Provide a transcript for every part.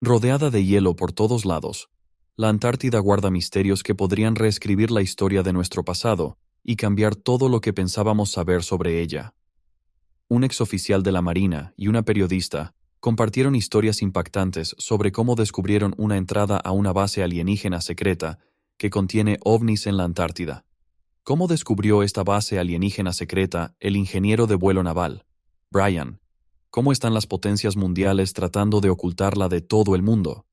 Rodeada de hielo por todos lados, la Antártida guarda misterios que podrían reescribir la historia de nuestro pasado y cambiar todo lo que pensábamos saber sobre ella. Un exoficial de la Marina y una periodista compartieron historias impactantes sobre cómo descubrieron una entrada a una base alienígena secreta que contiene ovnis en la Antártida. ¿Cómo descubrió esta base alienígena secreta el ingeniero de vuelo naval, Brian? ¿Cómo están las potencias mundiales tratando de ocultarla de todo el mundo?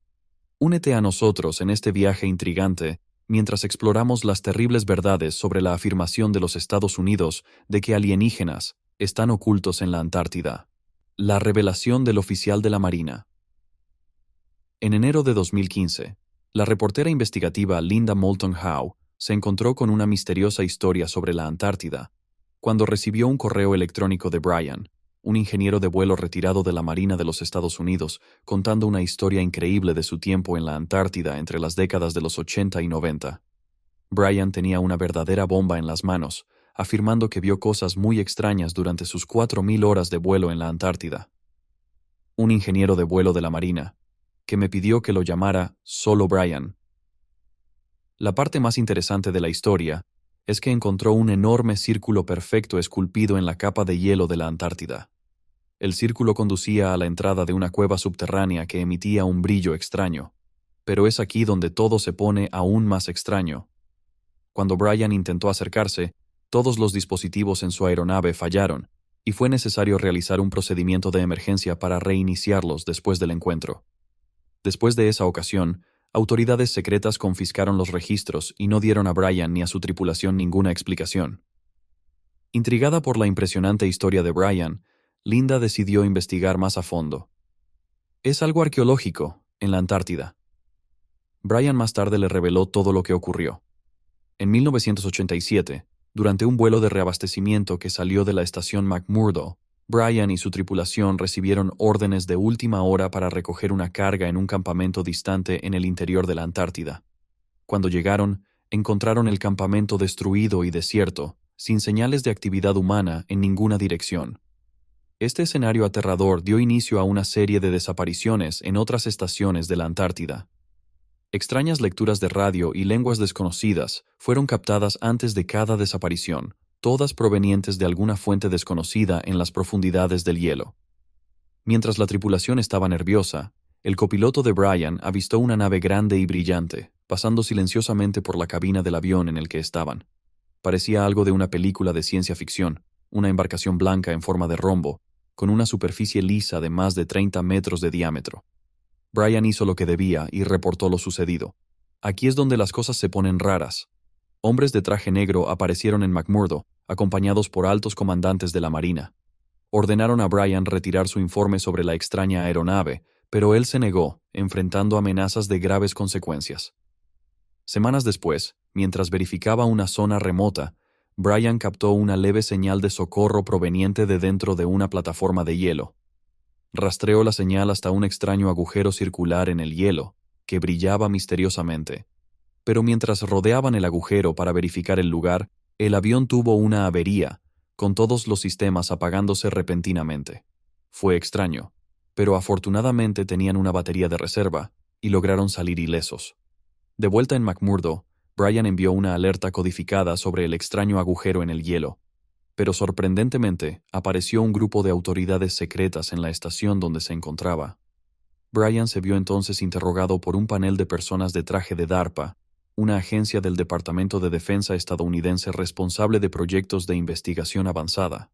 Únete a nosotros en este viaje intrigante mientras exploramos las terribles verdades sobre la afirmación de los Estados Unidos de que alienígenas están ocultos en la Antártida. La revelación del oficial de la Marina. En enero de 2015, la reportera investigativa Linda Moulton Howe se encontró con una misteriosa historia sobre la Antártida cuando recibió un correo electrónico de Brian, un ingeniero de vuelo retirado de la Marina de los Estados Unidos, contando una historia increíble de su tiempo en la Antártida entre las décadas de los 80 y 90. Brian tenía una verdadera bomba en las manos, afirmando que vio cosas muy extrañas durante sus 4.000 horas de vuelo en la Antártida. Un ingeniero de vuelo de la Marina, que me pidió que lo llamara solo Brian. La parte más interesante de la historia es que encontró un enorme círculo perfecto esculpido en la capa de hielo de la Antártida. El círculo conducía a la entrada de una cueva subterránea que emitía un brillo extraño. Pero es aquí donde todo se pone aún más extraño. Cuando Brian intentó acercarse, todos los dispositivos en su aeronave fallaron, y fue necesario realizar un procedimiento de emergencia para reiniciarlos después del encuentro. Después de esa ocasión, autoridades secretas confiscaron los registros y no dieron a Brian ni a su tripulación ninguna explicación. Intrigada por la impresionante historia de Brian, Linda decidió investigar más a fondo. Es algo arqueológico, en la Antártida. Brian más tarde le reveló todo lo que ocurrió. En 1987, durante un vuelo de reabastecimiento que salió de la estación McMurdo, Brian y su tripulación recibieron órdenes de última hora para recoger una carga en un campamento distante en el interior de la Antártida. Cuando llegaron, encontraron el campamento destruido y desierto, sin señales de actividad humana en ninguna dirección. Este escenario aterrador dio inicio a una serie de desapariciones en otras estaciones de la Antártida. Extrañas lecturas de radio y lenguas desconocidas fueron captadas antes de cada desaparición, todas provenientes de alguna fuente desconocida en las profundidades del hielo. Mientras la tripulación estaba nerviosa, el copiloto de Brian avistó una nave grande y brillante, pasando silenciosamente por la cabina del avión en el que estaban. Parecía algo de una película de ciencia ficción, una embarcación blanca en forma de rombo, con una superficie lisa de más de 30 metros de diámetro. Brian hizo lo que debía y reportó lo sucedido. Aquí es donde las cosas se ponen raras. Hombres de traje negro aparecieron en McMurdo, acompañados por altos comandantes de la Marina. Ordenaron a Brian retirar su informe sobre la extraña aeronave, pero él se negó, enfrentando amenazas de graves consecuencias. Semanas después, mientras verificaba una zona remota, Brian captó una leve señal de socorro proveniente de dentro de una plataforma de hielo. Rastreó la señal hasta un extraño agujero circular en el hielo, que brillaba misteriosamente. Pero mientras rodeaban el agujero para verificar el lugar, el avión tuvo una avería, con todos los sistemas apagándose repentinamente. Fue extraño, pero afortunadamente tenían una batería de reserva y lograron salir ilesos. De vuelta en McMurdo, Brian envió una alerta codificada sobre el extraño agujero en el hielo, pero sorprendentemente apareció un grupo de autoridades secretas en la estación donde se encontraba. Brian se vio entonces interrogado por un panel de personas de traje de DARPA, una agencia del Departamento de Defensa estadounidense responsable de proyectos de investigación avanzada.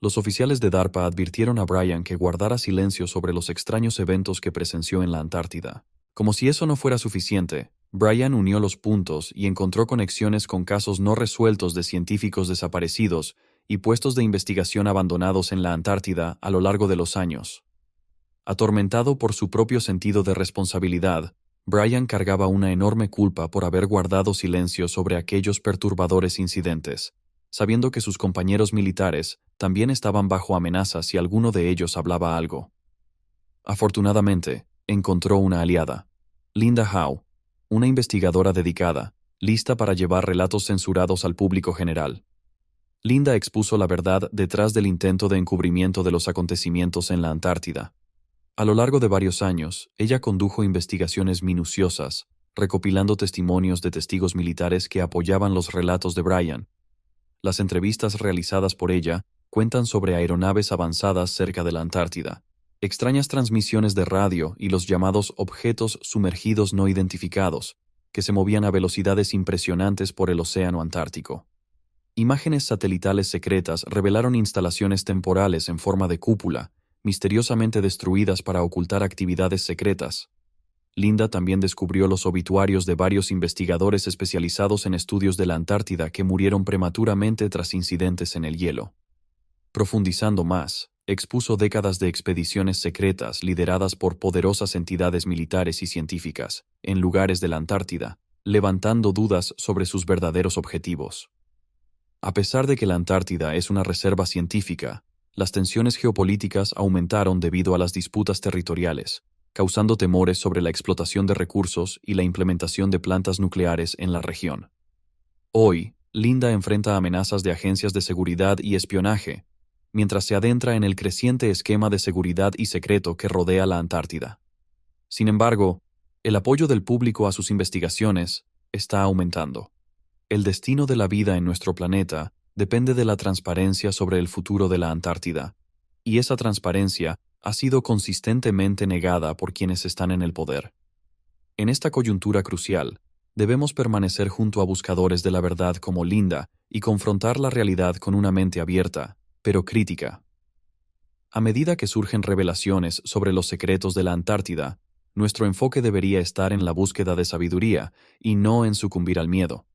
Los oficiales de DARPA advirtieron a Brian que guardara silencio sobre los extraños eventos que presenció en la Antártida. Como si eso no fuera suficiente, Brian unió los puntos y encontró conexiones con casos no resueltos de científicos desaparecidos y puestos de investigación abandonados en la Antártida a lo largo de los años. Atormentado por su propio sentido de responsabilidad, Brian cargaba una enorme culpa por haber guardado silencio sobre aquellos perturbadores incidentes, sabiendo que sus compañeros militares también estaban bajo amenaza si alguno de ellos hablaba algo. Afortunadamente, encontró una aliada, Linda Howe, una investigadora dedicada, lista para llevar relatos censurados al público general. Linda expuso la verdad detrás del intento de encubrimiento de los acontecimientos en la Antártida. A lo largo de varios años, ella condujo investigaciones minuciosas, recopilando testimonios de testigos militares que apoyaban los relatos de Brian. Las entrevistas realizadas por ella cuentan sobre aeronaves avanzadas cerca de la Antártida, extrañas transmisiones de radio y los llamados objetos sumergidos no identificados, que se movían a velocidades impresionantes por el océano Antártico. Imágenes satelitales secretas revelaron instalaciones temporales en forma de cúpula, misteriosamente destruidas para ocultar actividades secretas. Linda también descubrió los obituarios de varios investigadores especializados en estudios de la Antártida que murieron prematuramente tras incidentes en el hielo. Profundizando más, expuso décadas de expediciones secretas lideradas por poderosas entidades militares y científicas en lugares de la Antártida, levantando dudas sobre sus verdaderos objetivos. A pesar de que la Antártida es una reserva científica, las tensiones geopolíticas aumentaron debido a las disputas territoriales, causando temores sobre la explotación de recursos y la implementación de plantas nucleares en la región. Hoy, Linda enfrenta amenazas de agencias de seguridad y espionaje, mientras se adentra en el creciente esquema de seguridad y secreto que rodea la Antártida. Sin embargo, el apoyo del público a sus investigaciones está aumentando. El destino de la vida en nuestro planeta depende de la transparencia sobre el futuro de la Antártida, y esa transparencia ha sido consistentemente negada por quienes están en el poder. En esta coyuntura crucial, debemos permanecer junto a buscadores de la verdad como Linda y confrontar la realidad con una mente abierta, pero crítica. A medida que surgen revelaciones sobre los secretos de la Antártida, nuestro enfoque debería estar en la búsqueda de sabiduría y no en sucumbir al miedo.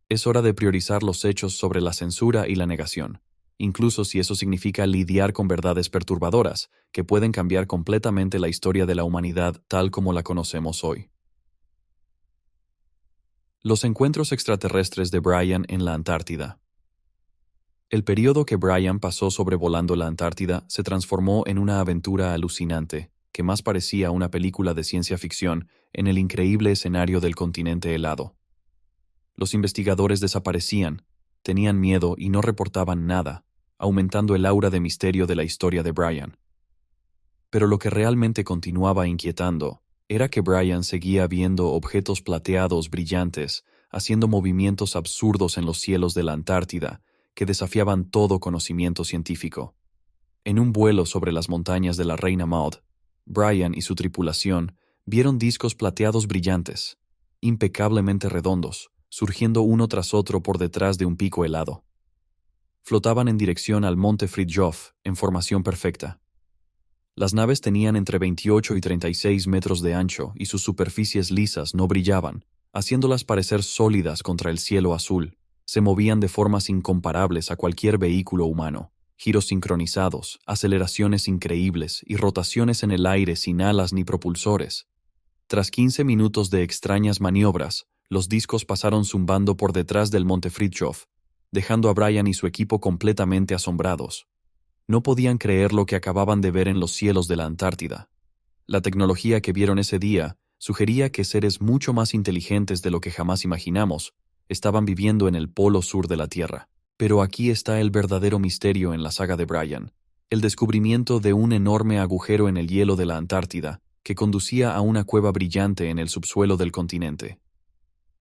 Es hora de priorizar los hechos sobre la censura y la negación, incluso si eso significa lidiar con verdades perturbadoras que pueden cambiar completamente la historia de la humanidad tal como la conocemos hoy. Los encuentros extraterrestres de Brian en la Antártida. El periodo que Brian pasó sobrevolando la Antártida se transformó en una aventura alucinante, que más parecía una película de ciencia ficción en el increíble escenario del continente helado. Los investigadores desaparecían, tenían miedo y no reportaban nada, aumentando el aura de misterio de la historia de Brian. Pero lo que realmente continuaba inquietando era que Brian seguía viendo objetos plateados brillantes, haciendo movimientos absurdos en los cielos de la Antártida, que desafiaban todo conocimiento científico. En un vuelo sobre las montañas de la Reina Maud, Brian y su tripulación vieron discos plateados brillantes, impecablemente redondos, surgiendo uno tras otro por detrás de un pico helado. Flotaban en dirección al monte Fridtjof, en formación perfecta. Las naves tenían entre 28 y 36 metros de ancho y sus superficies lisas no brillaban, haciéndolas parecer sólidas contra el cielo azul. Se movían de formas incomparables a cualquier vehículo humano, giros sincronizados, aceleraciones increíbles y rotaciones en el aire sin alas ni propulsores. Tras 15 minutos de extrañas maniobras, los discos pasaron zumbando por detrás del monte Fridtjof, dejando a Brian y su equipo completamente asombrados. No podían creer lo que acababan de ver en los cielos de la Antártida. La tecnología que vieron ese día sugería que seres mucho más inteligentes de lo que jamás imaginamos estaban viviendo en el polo sur de la Tierra. Pero aquí está el verdadero misterio en la saga de Brian, el descubrimiento de un enorme agujero en el hielo de la Antártida que conducía a una cueva brillante en el subsuelo del continente.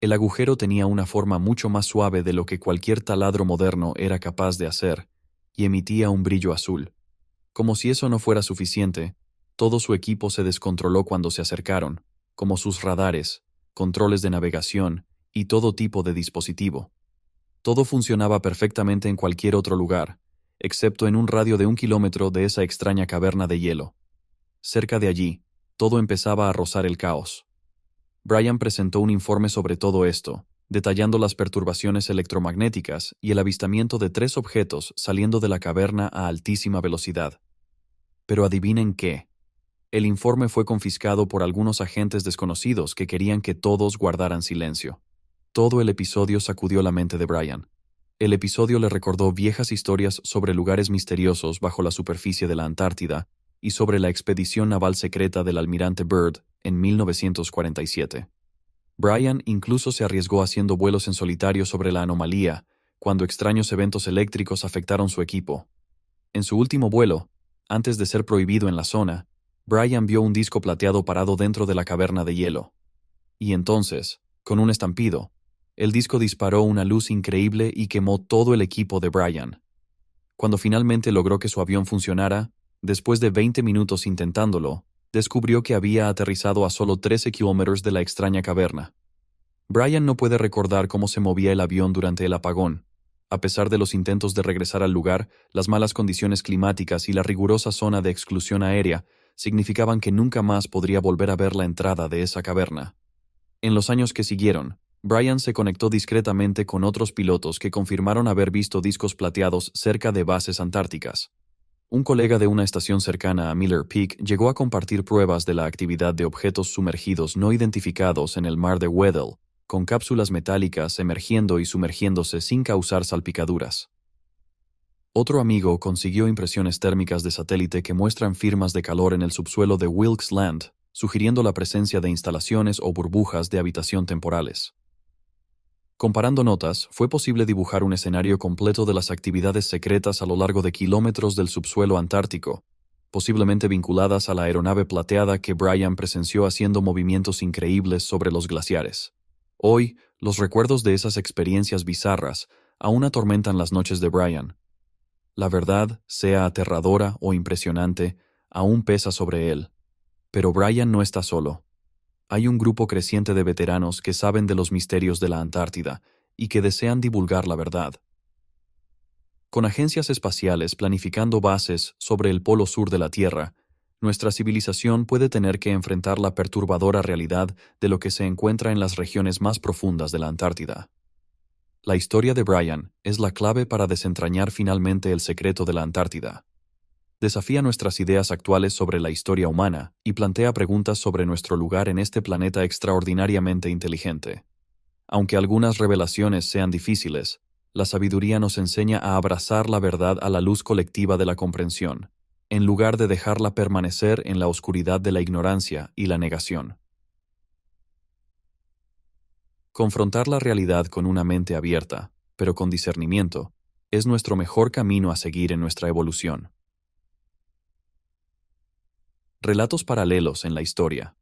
El agujero tenía una forma mucho más suave de lo que cualquier taladro moderno era capaz de hacer, y emitía un brillo azul. Como si eso no fuera suficiente, todo su equipo se descontroló cuando se acercaron, como sus radares, controles de navegación y todo tipo de dispositivo. Todo funcionaba perfectamente en cualquier otro lugar, excepto en un radio de 1 kilómetro de esa extraña caverna de hielo. Cerca de allí, todo empezaba a rozar el caos. Brian presentó un informe sobre todo esto, detallando las perturbaciones electromagnéticas y el avistamiento de 3 objetos saliendo de la caverna a altísima velocidad. Pero adivinen qué. El informe fue confiscado por algunos agentes desconocidos que querían que todos guardaran silencio. Todo el episodio sacudió la mente de Brian. El episodio le recordó viejas historias sobre lugares misteriosos bajo la superficie de la Antártida y sobre la expedición naval secreta del almirante Byrd en 1947. Brian incluso se arriesgó haciendo vuelos en solitario sobre la anomalía, cuando extraños eventos eléctricos afectaron su equipo. En su último vuelo, antes de ser prohibido en la zona, Brian vio un disco plateado parado dentro de la caverna de hielo. Y entonces, con un estampido, el disco disparó una luz increíble y quemó todo el equipo de Brian. Cuando finalmente logró que su avión funcionara, después de 20 minutos intentándolo, descubrió que había aterrizado a solo 13 kilómetros de la extraña caverna. Brian no puede recordar cómo se movía el avión durante el apagón. A pesar de los intentos de regresar al lugar, las malas condiciones climáticas y la rigurosa zona de exclusión aérea significaban que nunca más podría volver a ver la entrada de esa caverna. En los años que siguieron, Brian se conectó discretamente con otros pilotos que confirmaron haber visto discos plateados cerca de bases antárticas. Un colega de una estación cercana a Miller Peak llegó a compartir pruebas de la actividad de objetos sumergidos no identificados en el mar de Weddell, con cápsulas metálicas emergiendo y sumergiéndose sin causar salpicaduras. Otro amigo consiguió impresiones térmicas de satélite que muestran firmas de calor en el subsuelo de Wilkes Land, sugiriendo la presencia de instalaciones o burbujas de habitación temporales. Comparando notas, fue posible dibujar un escenario completo de las actividades secretas a lo largo de kilómetros del subsuelo antártico, posiblemente vinculadas a la aeronave plateada que Brian presenció haciendo movimientos increíbles sobre los glaciares. Hoy, los recuerdos de esas experiencias bizarras aún atormentan las noches de Brian. La verdad, sea aterradora o impresionante, aún pesa sobre él. Pero Brian no está solo. Hay un grupo creciente de veteranos que saben de los misterios de la Antártida y que desean divulgar la verdad. Con agencias espaciales planificando bases sobre el polo sur de la Tierra, nuestra civilización puede tener que enfrentar la perturbadora realidad de lo que se encuentra en las regiones más profundas de la Antártida. La historia de Brian es la clave para desentrañar finalmente el secreto de la Antártida. Desafía nuestras ideas actuales sobre la historia humana y plantea preguntas sobre nuestro lugar en este planeta extraordinariamente inteligente. Aunque algunas revelaciones sean difíciles, la sabiduría nos enseña a abrazar la verdad a la luz colectiva de la comprensión, en lugar de dejarla permanecer en la oscuridad de la ignorancia y la negación. Confrontar la realidad con una mente abierta, pero con discernimiento, es nuestro mejor camino a seguir en nuestra evolución. Relatos paralelos en la historia.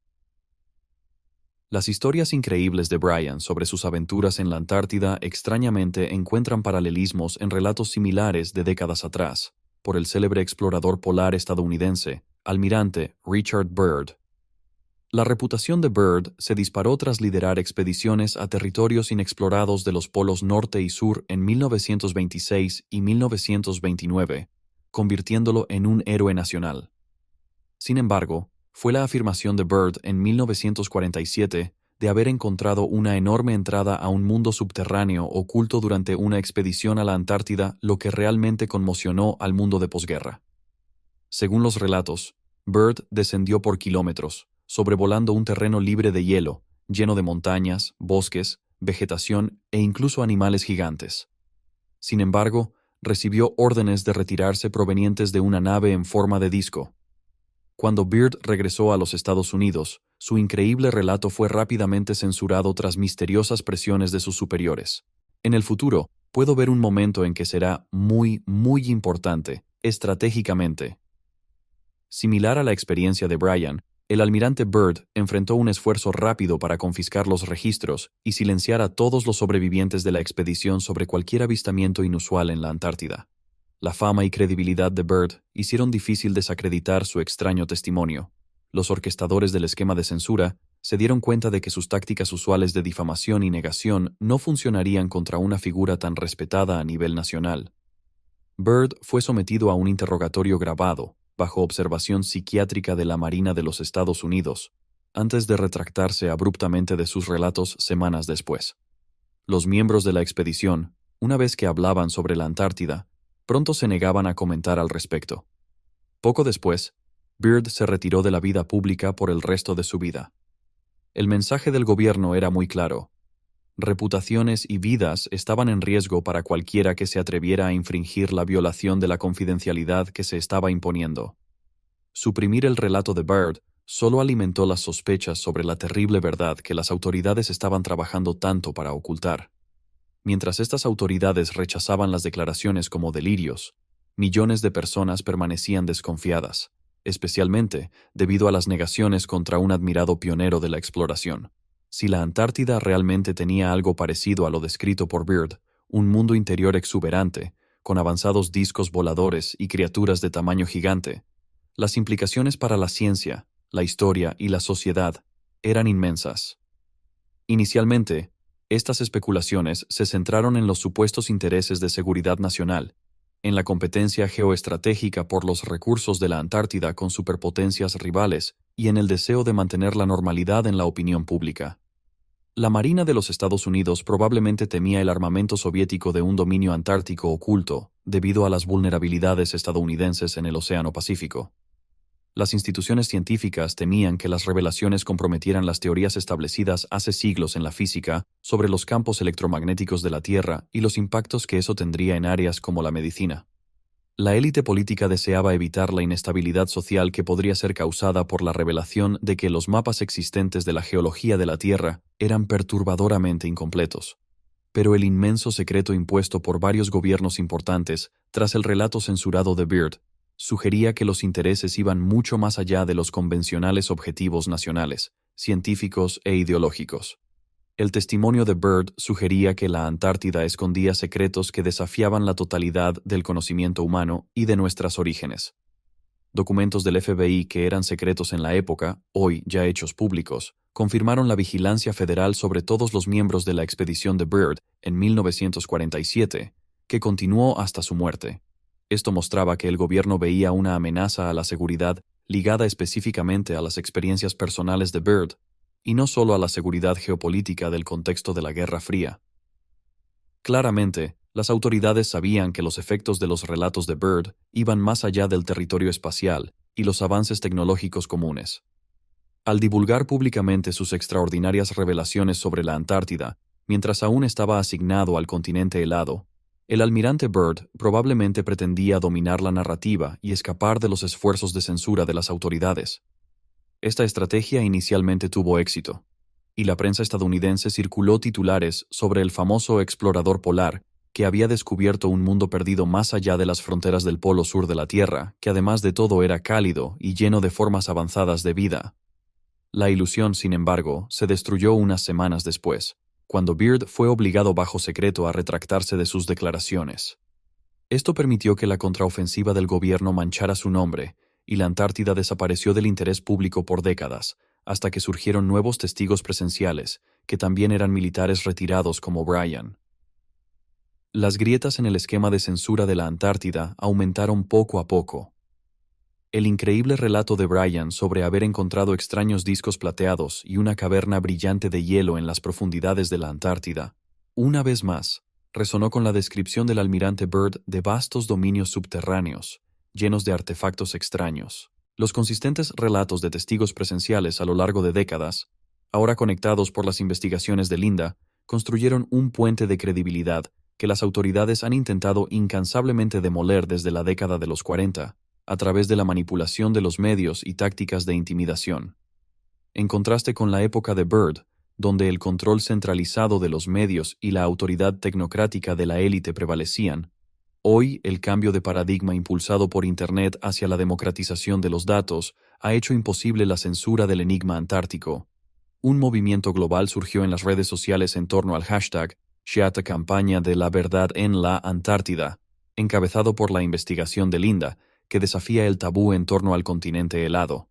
Las historias increíbles de Brian sobre sus aventuras en la Antártida extrañamente encuentran paralelismos en relatos similares de décadas atrás, por el célebre explorador polar estadounidense, almirante Richard Byrd. La reputación de Byrd se disparó tras liderar expediciones a territorios inexplorados de los polos norte y sur en 1926 y 1929, convirtiéndolo en un héroe nacional. Sin embargo, fue la afirmación de Byrd en 1947 de haber encontrado una enorme entrada a un mundo subterráneo oculto durante una expedición a la Antártida lo que realmente conmocionó al mundo de posguerra. Según los relatos, Byrd descendió por kilómetros, sobrevolando un terreno libre de hielo, lleno de montañas, bosques, vegetación e incluso animales gigantes. Sin embargo, recibió órdenes de retirarse provenientes de una nave en forma de disco. Cuando Byrd regresó a los Estados Unidos, su increíble relato fue rápidamente censurado tras misteriosas presiones de sus superiores. En el futuro, puedo ver un momento en que será muy importante, estratégicamente. Similar a la experiencia de Brian, el almirante Byrd enfrentó un esfuerzo rápido para confiscar los registros y silenciar a todos los sobrevivientes de la expedición sobre cualquier avistamiento inusual en la Antártida. La fama y credibilidad de Byrd hicieron difícil desacreditar su extraño testimonio. Los orquestadores del esquema de censura se dieron cuenta de que sus tácticas usuales de difamación y negación no funcionarían contra una figura tan respetada a nivel nacional. Byrd fue sometido a un interrogatorio grabado, bajo observación psiquiátrica de la Marina de los Estados Unidos, antes de retractarse abruptamente de sus relatos semanas después. Los miembros de la expedición, una vez que hablaban sobre la Antártida, pronto se negaban a comentar al respecto. Poco después, Byrd se retiró de la vida pública por el resto de su vida. El mensaje del gobierno era muy claro. Reputaciones y vidas estaban en riesgo para cualquiera que se atreviera a infringir la violación de la confidencialidad que se estaba imponiendo. Suprimir el relato de Byrd solo alimentó las sospechas sobre la terrible verdad que las autoridades estaban trabajando tanto para ocultar. Mientras estas autoridades rechazaban las declaraciones como delirios, millones de personas permanecían desconfiadas, especialmente debido a las negaciones contra un admirado pionero de la exploración. Si la Antártida realmente tenía algo parecido a lo descrito por Byrd, un mundo interior exuberante, con avanzados discos voladores y criaturas de tamaño gigante, las implicaciones para la ciencia, la historia y la sociedad eran inmensas. Inicialmente, estas especulaciones se centraron en los supuestos intereses de seguridad nacional, en la competencia geoestratégica por los recursos de la Antártida con superpotencias rivales y en el deseo de mantener la normalidad en la opinión pública. La Marina de los Estados Unidos probablemente temía el armamento soviético de un dominio antártico oculto debido a las vulnerabilidades estadounidenses en el Océano Pacífico. Las instituciones científicas temían que las revelaciones comprometieran las teorías establecidas hace siglos en la física sobre los campos electromagnéticos de la Tierra y los impactos que eso tendría en áreas como la medicina. La élite política deseaba evitar la inestabilidad social que podría ser causada por la revelación de que los mapas existentes de la geología de la Tierra eran perturbadoramente incompletos. Pero el inmenso secreto impuesto por varios gobiernos importantes, tras el relato censurado de Byrd, sugería que los intereses iban mucho más allá de los convencionales objetivos nacionales, científicos e ideológicos. El testimonio de Byrd sugería que la Antártida escondía secretos que desafiaban la totalidad del conocimiento humano y de nuestros orígenes. Documentos del FBI que eran secretos en la época, hoy ya hechos públicos, confirmaron la vigilancia federal sobre todos los miembros de la expedición de Byrd en 1947, que continuó hasta su muerte. Esto mostraba que el gobierno veía una amenaza a la seguridad ligada específicamente a las experiencias personales de Byrd, y no solo a la seguridad geopolítica del contexto de la Guerra Fría. Claramente, las autoridades sabían que los efectos de los relatos de Byrd iban más allá del territorio espacial y los avances tecnológicos comunes. Al divulgar públicamente sus extraordinarias revelaciones sobre la Antártida, mientras aún estaba asignado al continente helado, el almirante Byrd probablemente pretendía dominar la narrativa y escapar de los esfuerzos de censura de las autoridades. Esta estrategia inicialmente tuvo éxito, y la prensa estadounidense circuló titulares sobre el famoso explorador polar que había descubierto un mundo perdido más allá de las fronteras del polo sur de la Tierra, que además de todo era cálido y lleno de formas avanzadas de vida. La ilusión, sin embargo, se destruyó unas semanas después, cuando Byrd fue obligado bajo secreto a retractarse de sus declaraciones. Esto permitió que la contraofensiva del gobierno manchara su nombre, y la Antártida desapareció del interés público por décadas, hasta que surgieron nuevos testigos presenciales, que también eran militares retirados como Bryan. Las grietas en el esquema de censura de la Antártida aumentaron poco a poco. El increíble relato de Bryan sobre haber encontrado extraños discos plateados y una caverna brillante de hielo en las profundidades de la Antártida, una vez más, resonó con la descripción del almirante Byrd de vastos dominios subterráneos, llenos de artefactos extraños. Los consistentes relatos de testigos presenciales a lo largo de décadas, ahora conectados por las investigaciones de Linda, construyeron un puente de credibilidad que las autoridades han intentado incansablemente demoler desde la década de los 40, a través de la manipulación de los medios y tácticas de intimidación. En contraste con la época de Byrd, donde el control centralizado de los medios y la autoridad tecnocrática de la élite prevalecían, hoy el cambio de paradigma impulsado por Internet hacia la democratización de los datos ha hecho imposible la censura del enigma antártico. Un movimiento global surgió en las redes sociales en torno al hashtag #Campaña de la Verdad en la Antártida, encabezado por la investigación de Linda, que desafía el tabú en torno al continente helado.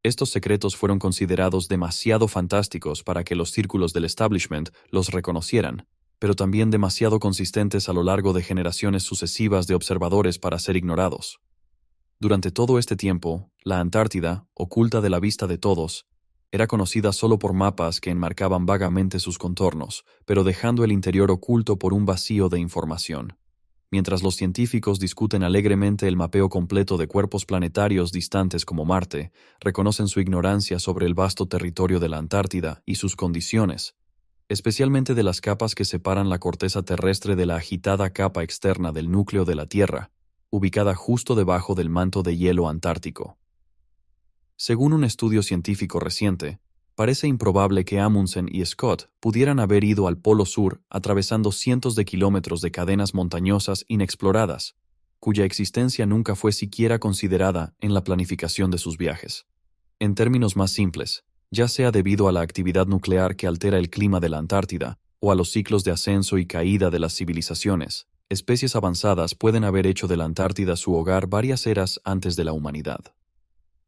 Estos secretos fueron considerados demasiado fantásticos para que los círculos del establishment los reconocieran, pero también demasiado consistentes a lo largo de generaciones sucesivas de observadores para ser ignorados. Durante todo este tiempo, la Antártida, oculta de la vista de todos, era conocida solo por mapas que enmarcaban vagamente sus contornos, pero dejando el interior oculto por un vacío de información. Mientras los científicos discuten alegremente el mapeo completo de cuerpos planetarios distantes como Marte, reconocen su ignorancia sobre el vasto territorio de la Antártida y sus condiciones, especialmente de las capas que separan la corteza terrestre de la agitada capa externa del núcleo de la Tierra, ubicada justo debajo del manto de hielo antártico. Según un estudio científico reciente, parece improbable que Amundsen y Scott pudieran haber ido al Polo Sur atravesando cientos de kilómetros de cadenas montañosas inexploradas, cuya existencia nunca fue siquiera considerada en la planificación de sus viajes. En términos más simples, ya sea debido a la actividad nuclear que altera el clima de la Antártida o a los ciclos de ascenso y caída de las civilizaciones, especies avanzadas pueden haber hecho de la Antártida su hogar varias eras antes de la humanidad.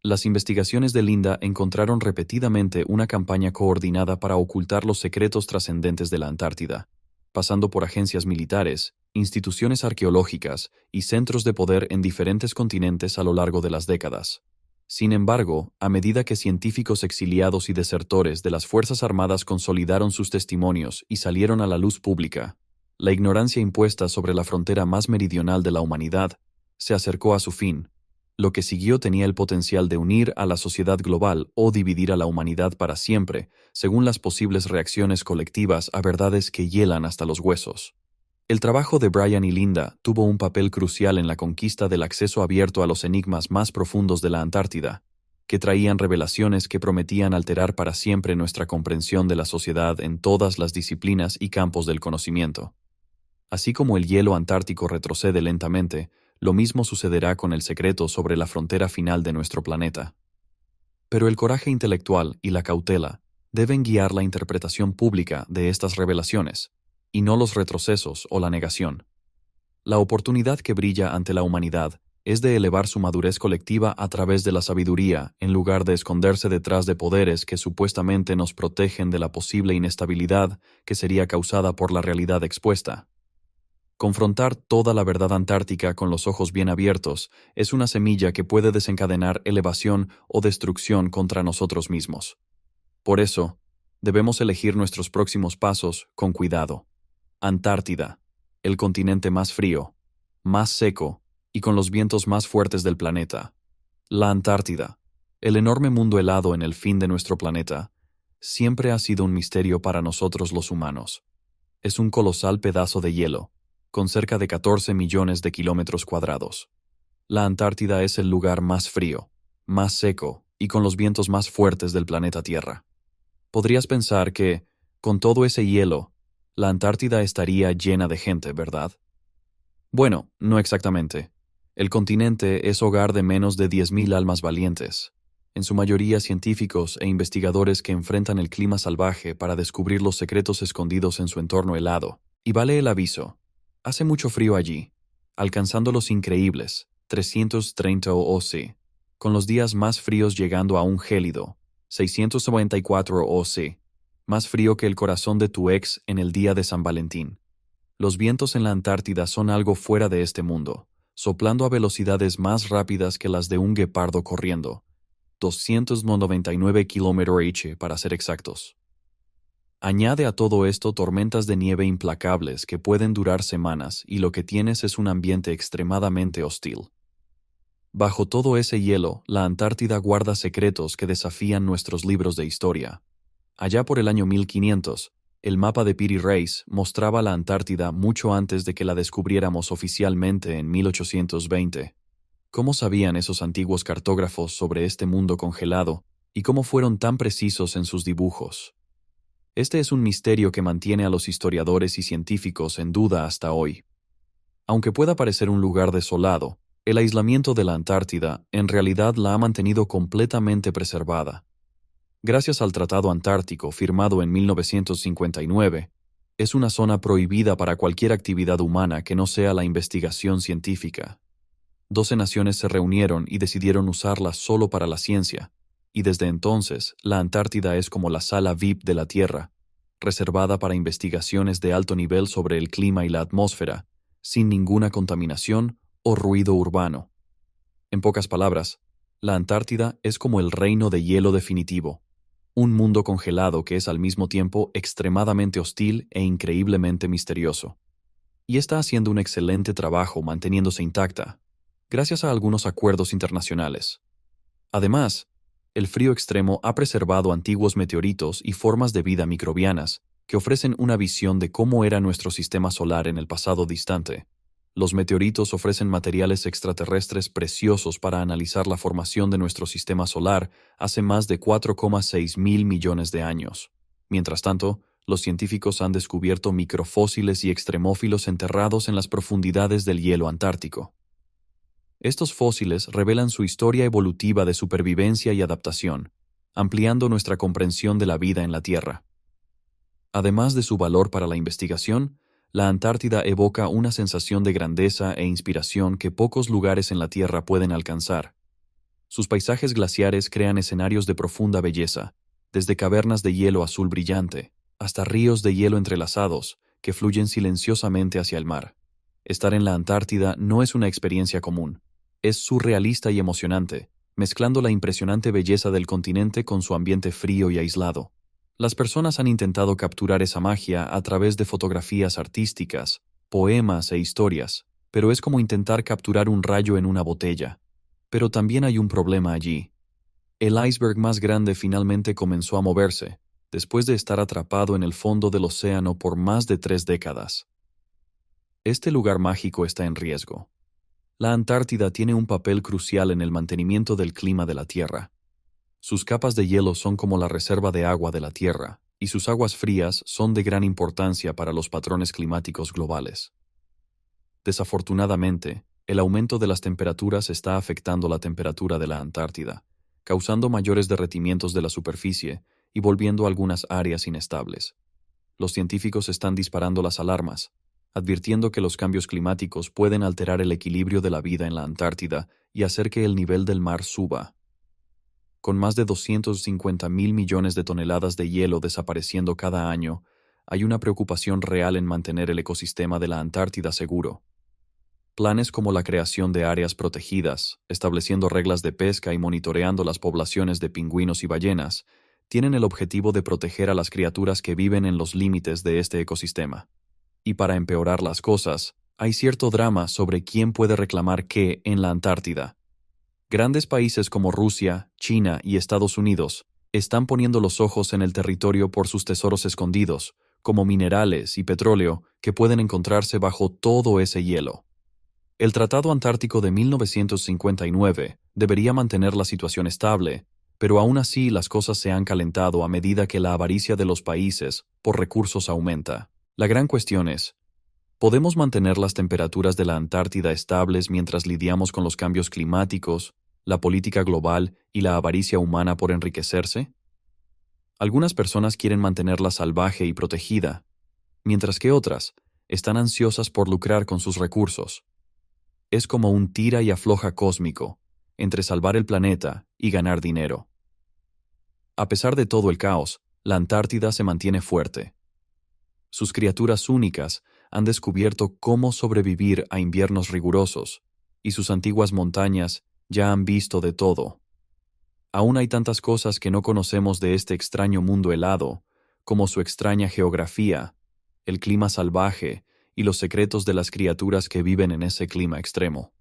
Las investigaciones de Linda encontraron repetidamente una campaña coordinada para ocultar los secretos trascendentes de la Antártida, pasando por agencias militares, instituciones arqueológicas y centros de poder en diferentes continentes a lo largo de las décadas. Sin embargo, a medida que científicos exiliados y desertores de las Fuerzas Armadas consolidaron sus testimonios y salieron a la luz pública, la ignorancia impuesta sobre la frontera más meridional de la humanidad se acercó a su fin. Lo que siguió tenía el potencial de unir a la sociedad global o dividir a la humanidad para siempre, según las posibles reacciones colectivas a verdades que hielan hasta los huesos. El trabajo de Brian y Linda tuvo un papel crucial en la conquista del acceso abierto a los enigmas más profundos de la Antártida, que traían revelaciones que prometían alterar para siempre nuestra comprensión de la sociedad en todas las disciplinas y campos del conocimiento. Así como el hielo antártico retrocede lentamente, lo mismo sucederá con el secreto sobre la frontera final de nuestro planeta. Pero el coraje intelectual y la cautela deben guiar la interpretación pública de estas revelaciones, y no los retrocesos o la negación. La oportunidad que brilla ante la humanidad es de elevar su madurez colectiva a través de la sabiduría, en lugar de esconderse detrás de poderes que supuestamente nos protegen de la posible inestabilidad que sería causada por la realidad expuesta. Confrontar toda la verdad antártica con los ojos bien abiertos es una semilla que puede desencadenar elevación o destrucción contra nosotros mismos. Por eso, debemos elegir nuestros próximos pasos con cuidado. Antártida, el continente más frío, más seco y con los vientos más fuertes del planeta. La Antártida, el enorme mundo helado en el fin de nuestro planeta, siempre ha sido un misterio para nosotros los humanos. Es un colosal pedazo de hielo, con cerca de 14 millones de kilómetros cuadrados. La Antártida es el lugar más frío, más seco y con los vientos más fuertes del planeta Tierra. Podrías pensar que, con todo ese hielo, la Antártida estaría llena de gente, ¿verdad? Bueno, no exactamente. El continente es hogar de menos de 10.000 almas valientes, en su mayoría científicos e investigadores que enfrentan el clima salvaje para descubrir los secretos escondidos en su entorno helado. Y vale el aviso. Hace mucho frío allí, alcanzando los increíbles 330 OC, con los días más fríos llegando a un gélido 694 OC, más frío que el corazón de tu ex en el día de San Valentín. Los vientos en la Antártida son algo fuera de este mundo, soplando a velocidades más rápidas que las de un guepardo corriendo, 299 km/h para ser exactos. Añade a todo esto tormentas de nieve implacables que pueden durar semanas y lo que tienes es un ambiente extremadamente hostil. Bajo todo ese hielo, la Antártida guarda secretos que desafían nuestros libros de historia. Allá por el año 1500, el mapa de Piri Reis mostraba la Antártida mucho antes de que la descubriéramos oficialmente en 1820. ¿Cómo sabían esos antiguos cartógrafos sobre este mundo congelado y cómo fueron tan precisos en sus dibujos? Este es un misterio que mantiene a los historiadores y científicos en duda hasta hoy. Aunque pueda parecer un lugar desolado, el aislamiento de la Antártida en realidad la ha mantenido completamente preservada. Gracias al Tratado Antártico firmado en 1959, es una zona prohibida para cualquier actividad humana que no sea la investigación científica. 12 naciones se reunieron y decidieron usarla solo para la ciencia, y desde entonces la Antártida es como la sala VIP de la Tierra, reservada para investigaciones de alto nivel sobre el clima y la atmósfera, sin ninguna contaminación o ruido urbano. En pocas palabras, la Antártida es como el reino de hielo definitivo, un mundo congelado que es al mismo tiempo extremadamente hostil e increíblemente misterioso. Y está haciendo un excelente trabajo manteniéndose intacta, gracias a algunos acuerdos internacionales. Además, el frío extremo ha preservado antiguos meteoritos y formas de vida microbianas que ofrecen una visión de cómo era nuestro sistema solar en el pasado distante. Los meteoritos ofrecen materiales extraterrestres preciosos para analizar la formación de nuestro sistema solar hace más de 4,6 mil millones de años. Mientras tanto, los científicos han descubierto microfósiles y extremófilos enterrados en las profundidades del hielo antártico. Estos fósiles revelan su historia evolutiva de supervivencia y adaptación, ampliando nuestra comprensión de la vida en la Tierra. Además de su valor para la investigación, la Antártida evoca una sensación de grandeza e inspiración que pocos lugares en la Tierra pueden alcanzar. Sus paisajes glaciares crean escenarios de profunda belleza, desde cavernas de hielo azul brillante, hasta ríos de hielo entrelazados que fluyen silenciosamente hacia el mar. Estar en la Antártida no es una experiencia común. Es surrealista y emocionante, mezclando la impresionante belleza del continente con su ambiente frío y aislado. Las personas han intentado capturar esa magia a través de fotografías artísticas, poemas e historias, pero es como intentar capturar un rayo en una botella. Pero también hay un problema allí. El iceberg más grande finalmente comenzó a moverse, después de estar atrapado en el fondo del océano por más de 3 décadas. Este lugar mágico está en riesgo. La Antártida tiene un papel crucial en el mantenimiento del clima de la Tierra. Sus capas de hielo son como la reserva de agua de la Tierra, y sus aguas frías son de gran importancia para los patrones climáticos globales. Desafortunadamente, el aumento de las temperaturas está afectando la temperatura de la Antártida, causando mayores derretimientos de la superficie y volviendo algunas áreas inestables. Los científicos están disparando las alarmas, advirtiendo que los cambios climáticos pueden alterar el equilibrio de la vida en la Antártida y hacer que el nivel del mar suba. Con más de 250.000 millones de toneladas de hielo desapareciendo cada año, hay una preocupación real en mantener el ecosistema de la Antártida seguro. Planes como la creación de áreas protegidas, estableciendo reglas de pesca y monitoreando las poblaciones de pingüinos y ballenas, tienen el objetivo de proteger a las criaturas que viven en los límites de este ecosistema. Y para empeorar las cosas, hay cierto drama sobre quién puede reclamar qué en la Antártida. Grandes países como Rusia, China y Estados Unidos están poniendo los ojos en el territorio por sus tesoros escondidos, como minerales y petróleo que pueden encontrarse bajo todo ese hielo. El Tratado Antártico de 1959 debería mantener la situación estable, pero aún así las cosas se han calentado a medida que la avaricia de los países por recursos aumenta. La gran cuestión es, ¿podemos mantener las temperaturas de la Antártida estables mientras lidiamos con los cambios climáticos, la política global y la avaricia humana por enriquecerse? Algunas personas quieren mantenerla salvaje y protegida, mientras que otras están ansiosas por lucrar con sus recursos. Es como un tira y afloja cósmico, entre salvar el planeta y ganar dinero. A pesar de todo el caos, la Antártida se mantiene fuerte. Sus criaturas únicas han descubierto cómo sobrevivir a inviernos rigurosos, y sus antiguas montañas ya han visto de todo. Aún hay tantas cosas que no conocemos de este extraño mundo helado, como su extraña geografía, el clima salvaje y los secretos de las criaturas que viven en ese clima extremo.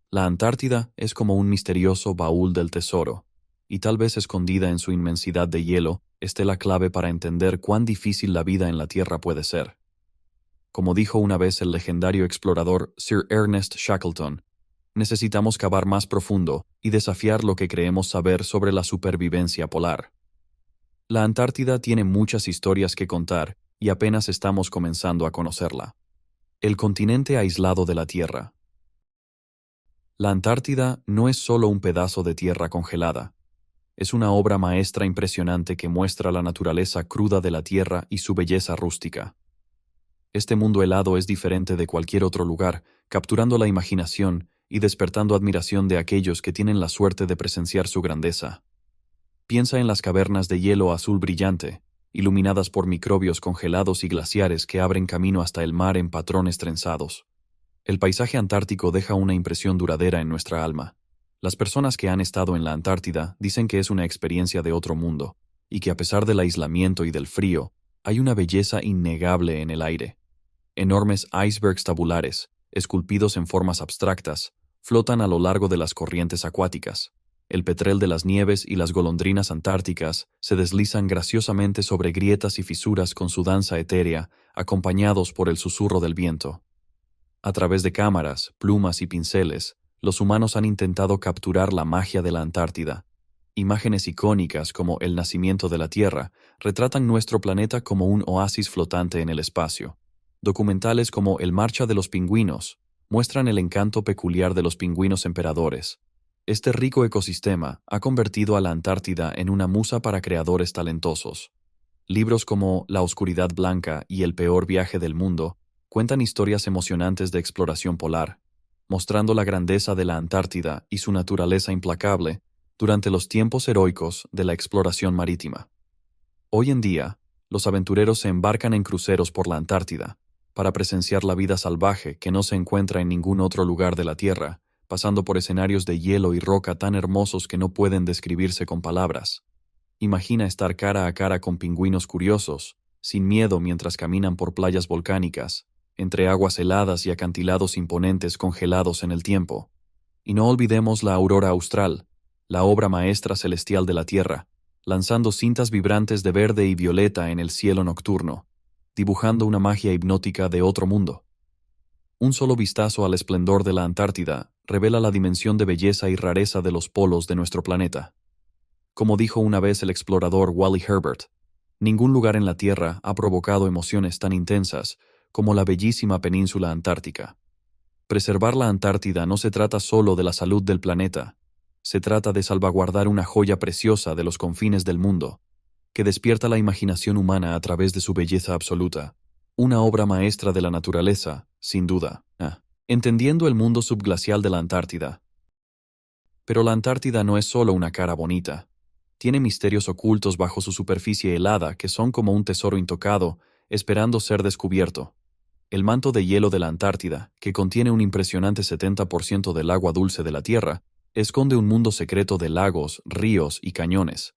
La Antártida es como un misterioso baúl del tesoro, y tal vez escondida en su inmensidad de hielo esté la clave para entender cuán difícil la vida en la Tierra puede ser. Como dijo una vez el legendario explorador Sir Ernest Shackleton, necesitamos cavar más profundo y desafiar lo que creemos saber sobre la supervivencia polar. La Antártida tiene muchas historias que contar y apenas estamos comenzando a conocerla. El continente aislado de la Tierra. La Antártida no es solo un pedazo de tierra congelada. Es una obra maestra impresionante que muestra la naturaleza cruda de la Tierra y su belleza rústica. Este mundo helado es diferente de cualquier otro lugar, capturando la imaginación y despertando admiración de aquellos que tienen la suerte de presenciar su grandeza. Piensa en las cavernas de hielo azul brillante, iluminadas por microbios congelados y glaciares que abren camino hasta el mar en patrones trenzados. El paisaje antártico deja una impresión duradera en nuestra alma. Las personas que han estado en la Antártida dicen que es una experiencia de otro mundo, y que a pesar del aislamiento y del frío, hay una belleza innegable en el aire. Enormes icebergs tabulares, esculpidos en formas abstractas, flotan a lo largo de las corrientes acuáticas. El petrel de las nieves y las golondrinas antárticas se deslizan graciosamente sobre grietas y fisuras con su danza etérea, acompañados por el susurro del viento. A través de cámaras, plumas y pinceles, los humanos han intentado capturar la magia de la Antártida. Imágenes icónicas como el nacimiento de la Tierra retratan nuestro planeta como un oasis flotante en el espacio. Documentales como El Marcha de los Pingüinos muestran el encanto peculiar de los pingüinos emperadores. Este rico ecosistema ha convertido a la Antártida en una musa para creadores talentosos. Libros como La oscuridad blanca y El peor viaje del mundo cuentan historias emocionantes de exploración polar, mostrando la grandeza de la Antártida y su naturaleza implacable durante los tiempos heroicos de la exploración marítima. Hoy en día, los aventureros se embarcan en cruceros por la Antártida para presenciar la vida salvaje que no se encuentra en ningún otro lugar de la Tierra, pasando por escenarios de hielo y roca tan hermosos que no pueden describirse con palabras. Imagina estar cara a cara con pingüinos curiosos, sin miedo mientras caminan por playas volcánicas, entre aguas heladas y acantilados imponentes congelados en el tiempo. Y no olvidemos la aurora austral, la obra maestra celestial de la Tierra, lanzando cintas vibrantes de verde y violeta en el cielo nocturno, dibujando una magia hipnótica de otro mundo. Un solo vistazo al esplendor de la Antártida revela la dimensión de belleza y rareza de los polos de nuestro planeta. Como dijo una vez el explorador Wally Herbert, ningún lugar en la Tierra ha provocado emociones tan intensas como la bellísima península antártica. Preservar la Antártida no se trata solo de la salud del planeta, se trata de salvaguardar una joya preciosa de los confines del mundo, que despierta la imaginación humana a través de su belleza absoluta. Una obra maestra de la naturaleza, sin duda. Entendiendo el mundo subglacial de la Antártida. Pero la Antártida no es solo una cara bonita. Tiene misterios ocultos bajo su superficie helada que son como un tesoro intocado, esperando ser descubierto. El manto de hielo de la Antártida, que contiene un impresionante 70% del agua dulce de la Tierra, esconde un mundo secreto de lagos, ríos y cañones.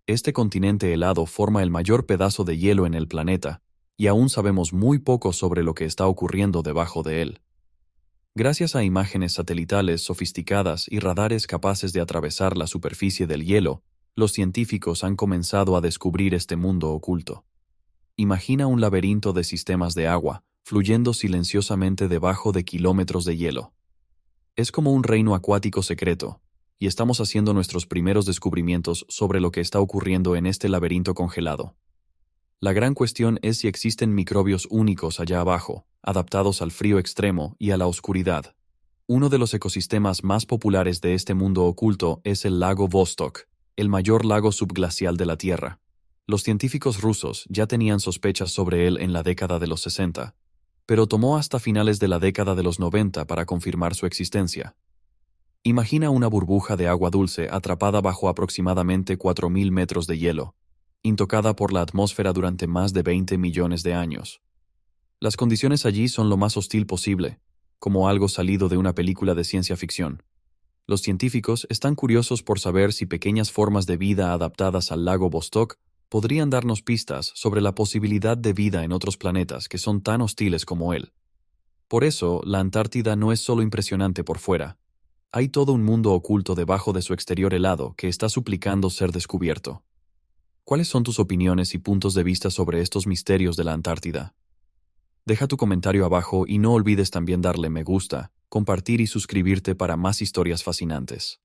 Este continente helado forma el mayor pedazo de hielo en el planeta, y aún sabemos muy poco sobre lo que está ocurriendo debajo de él. Gracias a imágenes satelitales sofisticadas y radares capaces de atravesar la superficie del hielo, los científicos han comenzado a descubrir este mundo oculto. Imagina un laberinto de sistemas de agua, fluyendo silenciosamente debajo de kilómetros de hielo. Es como un reino acuático secreto, y estamos haciendo nuestros primeros descubrimientos sobre lo que está ocurriendo en este laberinto congelado. La gran cuestión es si existen microbios únicos allá abajo, adaptados al frío extremo y a la oscuridad. Uno de los ecosistemas más populares de este mundo oculto es el lago Vostok, el mayor lago subglacial de la Tierra. Los científicos rusos ya tenían sospechas sobre él en la década de los 60, pero tomó hasta finales de la década de los 90 para confirmar su existencia. Imagina una burbuja de agua dulce atrapada bajo aproximadamente 4.000 metros de hielo, intocada por la atmósfera durante más de 20 millones de años. Las condiciones allí son lo más hostil posible, como algo salido de una película de ciencia ficción. Los científicos están curiosos por saber si pequeñas formas de vida adaptadas al lago Vostok podrían darnos pistas sobre la posibilidad de vida en otros planetas que son tan hostiles como él. Por eso, la Antártida no es solo impresionante por fuera. Hay todo un mundo oculto debajo de su exterior helado que está suplicando ser descubierto. ¿Cuáles son tus opiniones y puntos de vista sobre estos misterios de la Antártida? Deja tu comentario abajo y no olvides también darle me gusta, compartir y suscribirte para más historias fascinantes.